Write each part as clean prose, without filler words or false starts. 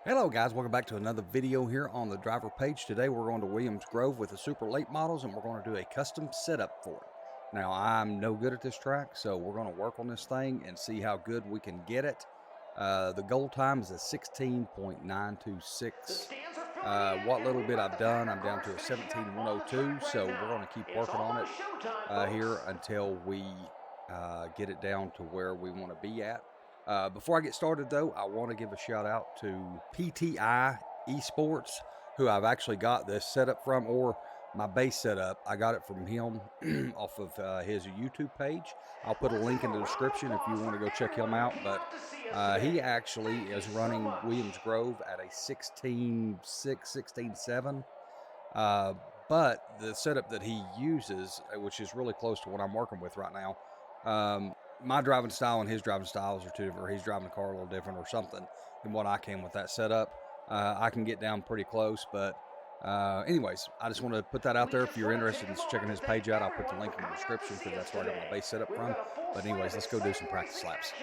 Hello guys, welcome back to another video here on the driver page. Today we're going to Williams Grove with the super late models and we're going to do a custom setup for it. Now I'm no good at this track, so we're going to work on this thing and see how good we can get it. The goal time is a 16.926. What little bit I've done, I'm down to a 17.102, so we're going to keep working on it here until we get it down to where we want to be at. Before I get started though, I want to give a shout out to PTI Esports, who I've actually got this setup from, or my base setup. I got it from him off of his YouTube page. I'll put a link in the description if you want to go check him out. But he actually is running Williams Grove at a 16.6, 16.7. But the setup that he uses, which is really close to what I'm working with right now, my driving style and his driving styles are two different, or he's driving the car a little different or something than what I can with that setup. I can get down pretty close, but anyways, I just want to put that out there. If you're interested in checking his page out, I'll put the link in the description because that's where I got my base setup from. But anyways, let's go do some practice laps.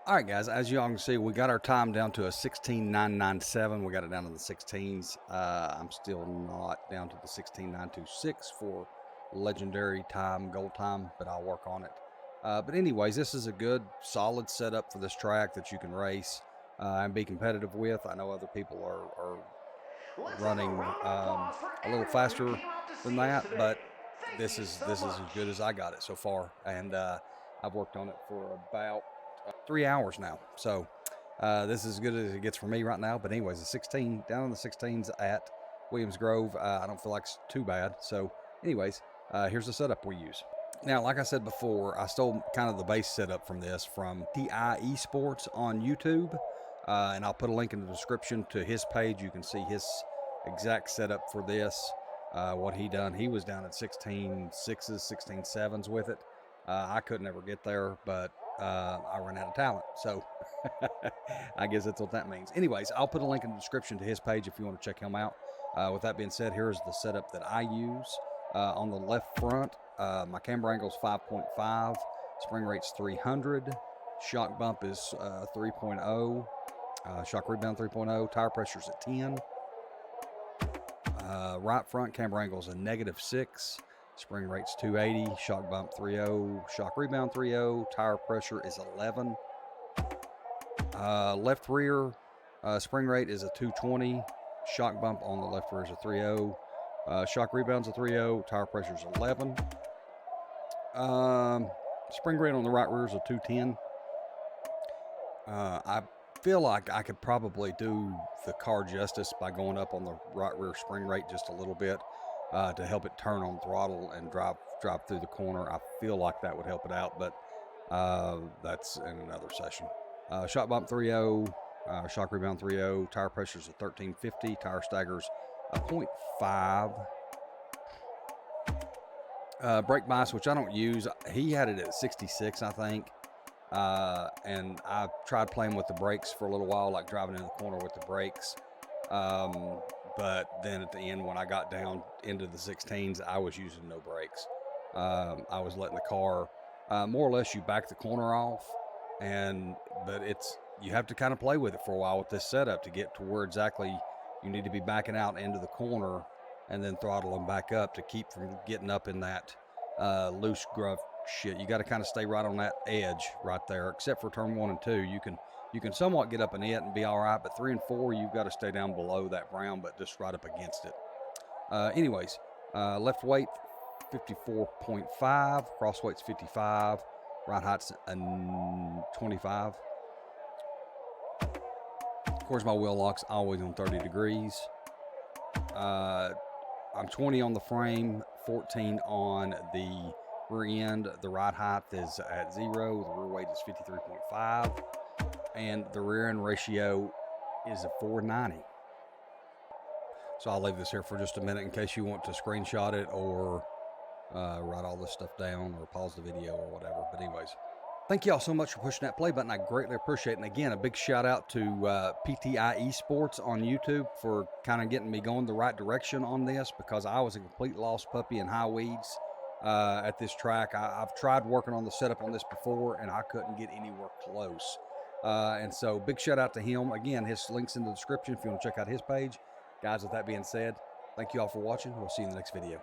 All right, guys, as y'all can see, we got our time down to a 16.997. We got it down to the 16s. I'm still not down to the 16.926 for legendary time, gold time, but I'll work on it. But anyways, this is a good, solid setup for this track that you can race and be competitive with. I know other people are running a little faster than that, but this is as good as I got it so far. And I've worked on it for about 3 hours now, so this is as good as it gets for me right now. But anyways, the 16 down in the 16s at Williams Grove, I don't feel like it's too bad. So anyways, here's the setup we use. Now, like I said before, I stole kind of the base setup from this from TI Esports on YouTube, and I'll put a link in the description to his page. You can see his exact setup for this, what he done. He was down at 16.6s, 16.7s with it. I couldn't ever get there, but I ran out of talent, so I guess that's what that means. Anyways, I'll put a link in the description to his page if you want to check him out. With that being said, here's the setup that I use. On the left front, my camber angle is 5.5, spring rate's 300, shock bump is 3.0, shock rebound 3.0, tire pressure's at 10. Right front camber angle is a -6. Spring rate's 280, shock bump 3.0, shock rebound 3.0, tire pressure is 11. Left rear, spring rate is a 220, shock bump on the left rear is a 3.0, shock rebound's a 3.0, tire pressure is 11. Spring rate on the right rear is a 210. I feel like I could probably do the car justice by going up on the right rear spring rate just a little bit. To help it turn on throttle and drive through the corner. I feel like that would help it out, but that's in another session. Shock bump 3.0, shock rebound 3.0, tire pressure's a 1350, tire stagger's a 0.5. Brake bias, which I don't use, he had it at 66, I think. And I tried playing with the brakes for a little while, like driving in the corner with the brakes. but then at the end, when I got down into the 16s, I was using no brakes. I was letting the car, more or less, you back the corner off, but you have to kind of play with it for a while with this setup to get to where exactly you need to be backing out into the corner and then throttle them back up to keep from getting up in that loose gruff shit. You got to kind of stay right on that edge right there, except for turn 1 and 2. You can somewhat get up in it and be all right, but 3 and 4, you've got to stay down below that brown, but just right up against it. Anyways, left weight 54.5, cross weight's 55, ride height's 25. Of course, my wheel lock's always on 30 degrees. I'm 20 on the frame, 14 on the rear end. The ride height is at 0. The rear weight is 53.5. And the rear end ratio is a 490. So I'll leave this here for just a minute in case you want to screenshot it or write all this stuff down or pause the video or whatever. But anyways, thank you all so much for pushing that play button. I greatly appreciate it. And again, a big shout out to PTI Esports on YouTube for kind of getting me going the right direction on this, because I was a complete lost puppy in high weeds at this track. I've tried working on the setup on this before, and I couldn't get anywhere close. And so big shout out to him. Again, his link's in the description if you want to check out his page. Guys, with that being said, thank you all for watching. We'll see you in the next video.